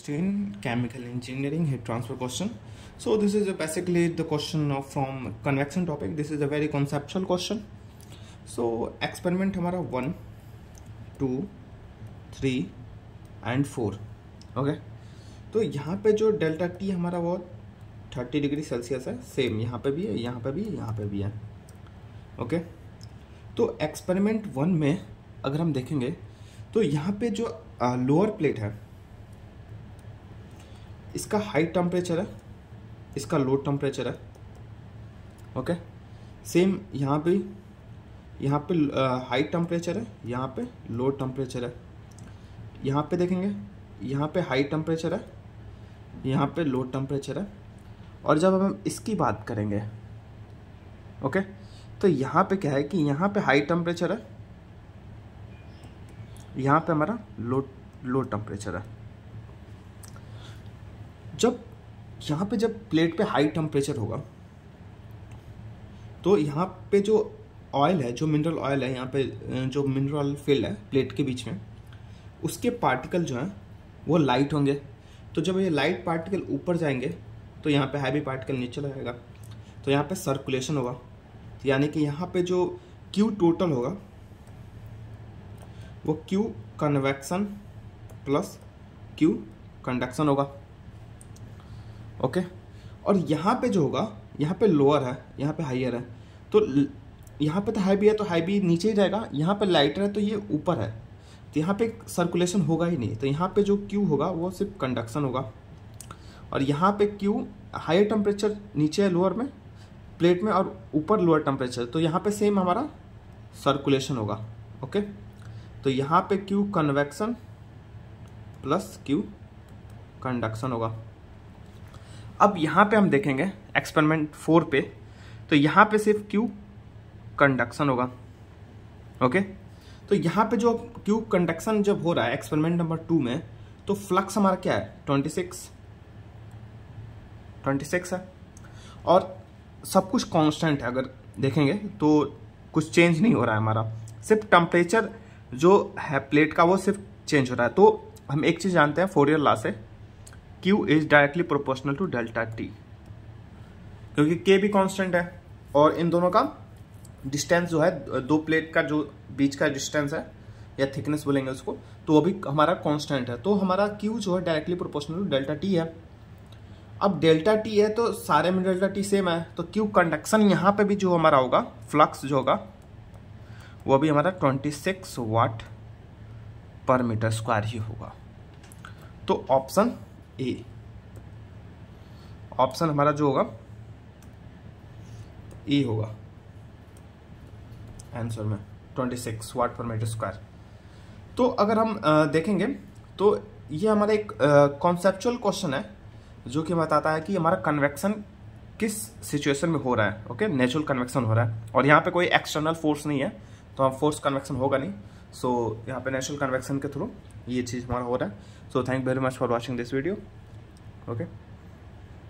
16 chemical engineering heat transfer question. So this is basically the question from convection topic. This is a very conceptual question. So experiment हमारा 1, 2, 3 and 4. Okay तो यहाँ पे जो delta T हमारा वो 30 degree Celsius है, same यहाँ पे भी है, यहाँ पे भी है, यहाँ पे भी है. ओके तो एक्सपेरिमेंट 1 में अगर हम देखेंगे तो यहाँ पे जो लोअर प्लेट है इसका हाई टेम्परेचर है, इसका लो टेम्परेचर है. ओके सेम यहाँ पे हाई टेम्परेचर है, यहाँ पे लो टेम्परेचर है. यहाँ पे देखेंगे यहाँ पे हाई टेम्परेचर है, यहाँ पे लो टेम्परेचर है. और जब हम इसकी बात करेंगे ओके तो यहाँ पे क्या है कि यहाँ पे हाई टेम्परेचर है, यहाँ पे हमारा लो टेम्परेचर है. जब प्लेट पे हाई टेम्परेचर होगा तो यहाँ पे जो ऑयल है, जो मिनरल ऑयल है, यहाँ पे जो मिनरल ऑयल फिल है प्लेट के बीच में, उसके पार्टिकल जो हैं वो लाइट होंगे. तो जब ये लाइट पार्टिकल ऊपर जाएंगे तो यहाँ पे हैवी पार्टिकल नीचे लगाएगा, तो यहाँ पे सर्कुलेशन होगा. यानी कि यहाँ पे जो Q टोटल होगा वो Q convection plus Q conduction होगा. ओके और यहाँ पे जो होगा, यहाँ पे लोअर है, यहाँ पे हाइयर है. तो यहाँ पे तो हाई है तो हाई भी नीचे ही जाएगा, यहाँ पे लाइटर है तो ये ऊपर है, तो यहाँ पे सर्कुलेशन होगा ही नहीं. तो यहाँ पे जो Q होगा वो सिर्फ कंडक्शन होगा. और यहाँ पे Q हायर टेम्परेचर नीचे है लोअर में प्लेट में और ऊपर लोअर टेम्परेचर, तो यहाँ पे सेम हमारा सर्कुलेशन होगा. ओके तो यहाँ पे Q convection plus Q conduction होगा. अब यहाँ पे हम देखेंगे एक्सपेरिमेंट 4 पे, तो यहाँ पे सिर्फ Q कंडक्शन होगा. ओके तो यहाँ पे जो Q कंडक्शन जब हो रहा है एक्सपेरिमेंट नंबर 2 में, तो फ्लक्स हमारा क्या है 26 है और सब कुछ कांस्टेंट है. अगर देखेंगे तो कुछ चेंज नहीं हो रहा है हमारा, सिर्फ टेम्परेचर जो है प्लेट का वो सिर्फ चेंज हो रहा है. तो हम एक चीज़ जानते हैं फोरियर लॉ से, Q is directly proportional to delta T, क्योंकि K भी कांस्टेंट है और इन दोनों का डिस्टेंस जो है, दो प्लेट का जो बीच का डिस्टेंस है या थिकनेस बोलेंगे उसको, तो वो भी हमारा कांस्टेंट है. तो हमारा Q जो है directly proportional to delta T है. अब डेल्टा टी है तो सारे में डेल्टा टी सेम है, तो Q कंडक्शन यहाँ पे भी जो हमारा होगा, फ्लक्स जो होगा वो भी हमारा 26 वाट पर मीटर स्क्वायर ही होगा. तो ऑप्शन हमारा जो होगा ए होगा आंसर में, 26 वाट पर मीटर स्क्वायर. तो अगर हम देखेंगे तो ये हमारा एक कॉन्सेप्चुअल क्वेश्चन है जो कि बताता है कि हमारा कन्वेक्शन किस सिचुएशन में हो रहा है. ओके नेचुरल कन्वेक्शन हो रहा है और यहाँ पे कोई एक्सटर्नल फोर्स नहीं है, तो हम फोर्स कन्वेक्शन होगा नहीं. सो यहाँ पे नेचुरल कन्वेक्शन के थ्रू ये चीज़ हमारा हो रहा है. So thank you very much for watching this video. Okay